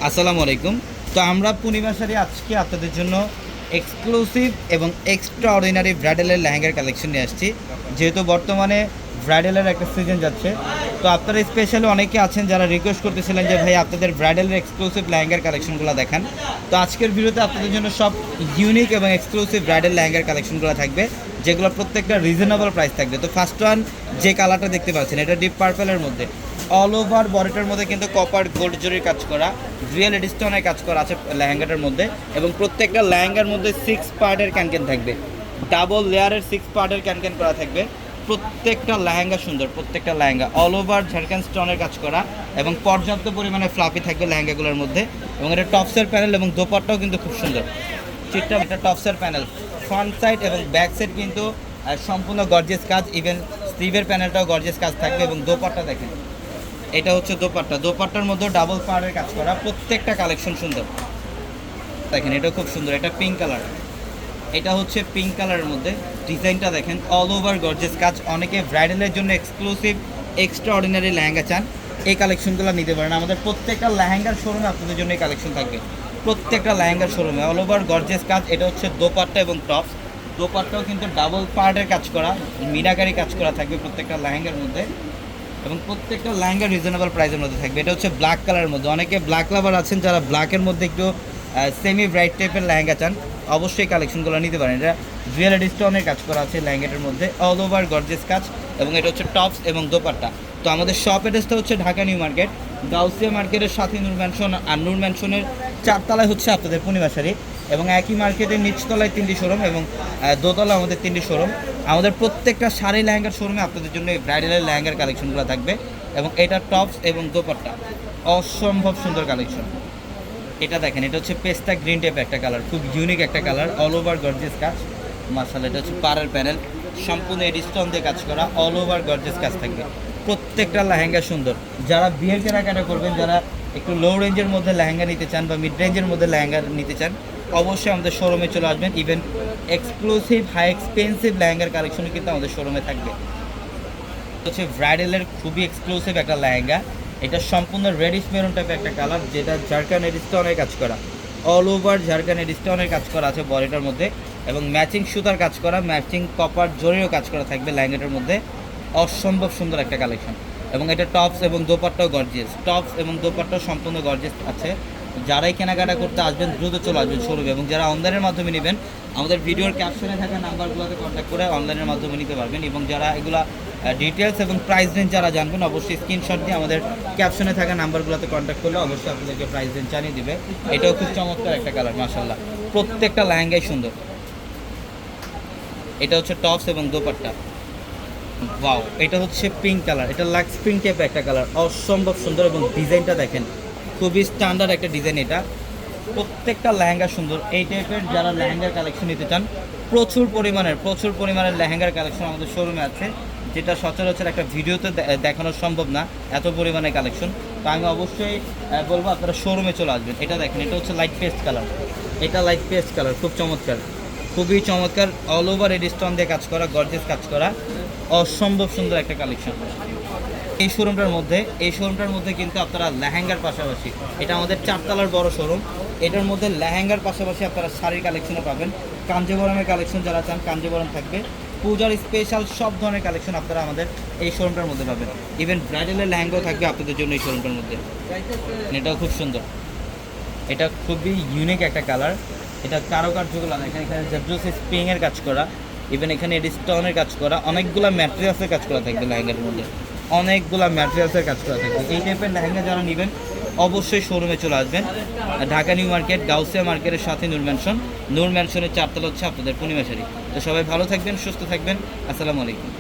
আসসালামু আলাইকুম। তো আমরা পূর্ণিমা শাড়ি আজকে আপনাদের জন্য এক্সক্লুসিভ এবং এক্সট্রা অর্ডিনারি ব্রাইডালের লেহেঙ্গার কালেকশন নিয়ে আসছি। যেহেতু বর্তমানে ব্রাইডালের একটা সিজন যাচ্ছে, তো আপনারা স্পেশালি অনেকে আছেন যারা রিকোয়েস্ট করতেছিলেন যে ভাই আপনাদের ব্রাইডালের এক্সক্লুসিভ লেহেঙ্গার কালেকশনগুলো দেখান। তো আজকের ভিডিওতে আপনাদের জন্য সব ইউনিক এবং এক্সক্লুসিভ ব্রাইডাল লেহেঙ্গার কালেকশনগুলো থাকবে, যেগুলো প্রত্যেকটা রিজনেবল প্রাইস থাকবে। তো ফার্স্ট ওয়ান যে কালারটা দেখতে পাচ্ছেন, এটা ডিপ পার্পেলের মধ্যে অল ওভার বডিটার মধ্যে কিন্তু কপার গোল্ড জরির কাজ করা, রিয়েল এডিস্টোনের কাজ করা আছে লেহেঙ্গাটার মধ্যে, এবং প্রত্যেকটা লেহেঙ্গার মধ্যে 6 পার্টের ক্যানকেন থাকবে, ডাবল লেয়ারের 6 পার্টের ক্যানকেন করা থাকবে। প্রত্যেকটা লেহেঙ্গা সুন্দর, প্রত্যেকটা লেহেঙ্গা অল ওভার ঝাড়খান স্টোনের কাজ করা এবং পর্যাপ্ত পরিমাণে ফ্লাফি থাকবে লেহেঙ্গাগুলোর মধ্যে। এবং এটা টপসের প্যানেল এবং দোপাট্টাও কিন্তু খুব সুন্দর। চিটটা একটা টপসের প্যানেল, ফ্রন্ট সাইড এবং ব্যাক সাইড কিন্তু সম্পূর্ণ গর্জিয়াস কাজ, ইভেন স্লিভের প্যানেলটাও গর্জিয়াস কাজ থাকবে। এবং দোপাট্টা দেখেন, এটা হচ্ছে দোপাট্টা, দোপাট্টার মধ্যে ডাবল পাড়ের কাজ করা, প্রত্যেকটা কালেকশন সুন্দর। দেখেন এটা খুব সুন্দর, এটা পিঙ্ক কালার, এটা হচ্ছে পিঙ্ক কালারের মধ্যে ডিজাইনটা দেখেন, অল ওভার গর্জিয়াস কাজ। অনেকে ব্রাইডালের জন্য এক্সক্লুসিভ এক্সট্রা অর্ডিনারি লেহেঙ্গা চান, এই কালেকশনগুলো নিতে পারেন। আমাদের প্রত্যেকটা লেহেঙ্গার শোরুমে আপনাদের জন্য এই কালেকশন থাকবে, প্রত্যেকটা লেহেঙ্গার শোরুমে অল ওভার গর্জিয়াস কাজ। এটা হচ্ছে দোপাট্টা এবং টপস, দোপাট্টাও কিন্তু ডাবল পার্টের কাজ করা, মিনাকারি কাজ করা থাকবে প্রত্যেকটা লেহেঙ্গার মধ্যে, এবং প্রত্যেকটা লেহেঙ্গা রিজনেবল প্রাইসের মধ্যে থাকবে। এটা হচ্ছে ব্ল্যাক কালারের মধ্যে, অনেকে ব্ল্যাক লাভার আছেন যারা ব্ল্যাকের মধ্যে একটু সেমি ব্রাইট টাইপের লেহেঙ্গা চান, অবশ্যই কালেকশনগুলো নিতে পারেন। এটা রিয়েল স্টোনের কাজ করা আছে লেহেঙ্গাটার মধ্যে, অল ওভার গর্জিয়াস কাজ, এবং এটা হচ্ছে টপস এবং দোপাট্টা। তো আমাদের শপ অ্যাড্রেসটা হচ্ছে ঢাকা নিউ মার্কেট, গাউসিয়া মার্কেটের সাথে নূর ম্যানশন, আর নূর ম্যানশনের 4 তলায় হচ্ছে আপনাদের পূর্ণিমা শাড়ি, এবং একই মার্কেটের নিচতলায় 3টি শোরুম এবং দোতলা আমাদের 3টি শোরুম। আমাদের প্রত্যেকটা শাড়ি লেহেঙ্গার শোরুমে আপনাদের জন্য এই ব্রাইডালের লেহেঙ্গার কালেকশনগুলো থাকবে, এবং এটা টপস এবং দোপাট্টা অসম্ভব সুন্দর কালেকশন। এটা দেখেন, এটা হচ্ছে পেস্তা গ্রিন টাইপের একটা কালার, খুব ইউনিক একটা কালার, অল ওভার গর্জিয়াস কাজ। মাশাআল্লাহ, এটা হচ্ছে পাড়ের প্যানেল, সম্পূর্ণ এডিস্টোন দিয়ে কাজ করা, অল ওভার গর্জিয়াস কাজ থাকবে। প্রত্যেকটা লেহেঙ্গা সুন্দর। যারা বিয়ের কেনাকাটা করবেন, যারা একটু লো রেঞ্জের মধ্যে লেহেঙ্গা নিতে চান বা মিড রেঞ্জের মধ্যে লেহেঙ্গা নিতে চান, অবশ্যই আমাদের শোরুমে চলে আসবেন। ইভেন এক্সক্লুসিভ হাই এক্সপেন্সিভ লেহেঙ্গার কালেকশনও কিন্তু আমাদের শোরুমে থাকবে। হচ্ছে ব্রাইডালের খুবই এক্সক্লুসিভ একটা লেহেঙ্গা, এটা সম্পূর্ণ রেডিশ মেরুন টাইপের একটা কালার, যেটা ঝাড়খান এডিস্টোনের কাজ করা, অল ওভার ঝাড়খান এডিস্টোনের কাজ করা আছে বডিটার মধ্যে, এবং ম্যাচিং সুতার কাজ করা, ম্যাচিং কপার জরিরও কাজ করা থাকবে লেহেঙ্গাটার মধ্যে। অসম্ভব সুন্দর একটা কালেকশন। এবং এটা টপস এবং দোপাট্টাও গর্জিয়াস, টপস এবং দোপাট্টাও সম্পূর্ণ গর্জিয়াস আছে। যারাই কেনাকাটা করতে আসবেন দ্রুত চলে আসবেন শোরুমে, এবং যারা অনলাইনের মাধ্যমে নেবেন আমাদের ভিডিওর ক্যাপশনে থাকা নাম্বারগুলোতে কন্ট্যাক্ট করে অনলাইনের মাধ্যমে নিতে পারবেন। এবং যারা এগুলা ডিটেলস এবং প্রাইস রেঞ্জ যারা জানবেন, অবশ্যই স্ক্রিনশট দিয়ে আমাদের ক্যাপশনে থাকা নাম্বারগুলোতে কন্ট্যাক্ট করলে অবশ্যই আপনাদেরকে প্রাইস রেঞ্জ জানিয়ে দিবে। এটাও খুব চমৎকার একটা কালার, মাশাআল্লাহ, প্রত্যেকটা লেহেঙ্গাই সুন্দর। এটা হচ্ছে টপস এবং দোপাট্টা, ওয়াও। এটা হচ্ছে পিঙ্ক কালার, এটা লাক্স পিঙ্ক টাইপের একটা কালার, অসম্ভব সুন্দর। এবং ডিজাইনটা দেখেন, খুবই স্ট্যান্ডার্ড একটা ডিজাইন। এটা প্রত্যেকটা লেহেঙ্গা সুন্দর। এই টাইপের যারা লেহেঙ্গার কালেকশন নিতে চান, প্রচুর পরিমাণের লেহেঙ্গার কালেকশন আমাদের শোরুমে আছে, যেটা সচরাচর একটা ভিডিওতে দেখানো সম্ভব না, এত পরিমাণে কালেকশন। তো আমি অবশ্যই বলবো আপনারা শোরুমে চলে আসবেন। এটা দেখেন, এটা হচ্ছে লাইট পেস্ট কালার, এটা লাইট পেস্ট কালার, খুব চমৎকার, খুবই চমৎকার, অল ওভার এডিস্টোন দিয়ে কাজ করা, গর্জিয়াস কাজ করা, অসম্ভব সুন্দর একটা কালেকশন। এই শোরুমটার মধ্যে কিন্তু আপনারা লেহেঙ্গার পাশাপাশি, এটা আমাদের 4 তলার বড় শোরুম, এটার মধ্যে লেহেঙ্গার পাশাপাশি আপনারা শাড়ির কালেকশনও পাবেন। কাঞ্জিবরমের কালেকশন যারা চান, কাঞ্জিবরম থাকবে, পূজার স্পেশাল সব ধরনের কালেকশন আপনারা আমাদের এই শোরুমটার মধ্যে পাবেন। ইভেন ব্রাইডালের লেহেঙ্গাও থাকবে আপনাদের জন্য এই শোরুমটার মধ্যে। এটাও খুব সুন্দর, এটা খুবই ইউনিক একটা কালার। এটা কারুকার্যগুলো দেখেন, এখানে জাদ্রোসি স্প্রিংয়ের কাজ করা, ইভেন এখানে এডিস্টোনের কাজ করা, অনেকগুলো ম্যাটেরিয়ালসের কাজ করা থাকবে লেহেঙ্গার মধ্যে, অনেকগুলো ম্যাটেরিয়ালসের কাজ করা থাকবে। এই টাইপের লেহেঙ্গা যারা নেবেন অবশ্যই শোরুমে চলে আসবেন। ঢাকা নিউ মার্কেট, গাউসিয়া মার্কেটের সাথে নূর ম্যানশনের 4 তলা হচ্ছে আপনাদের পূর্ণিমা শাড়ি। তো সবাই ভালো থাকবেন, সুস্থ থাকবেন, আসসালামু আলাইকুম।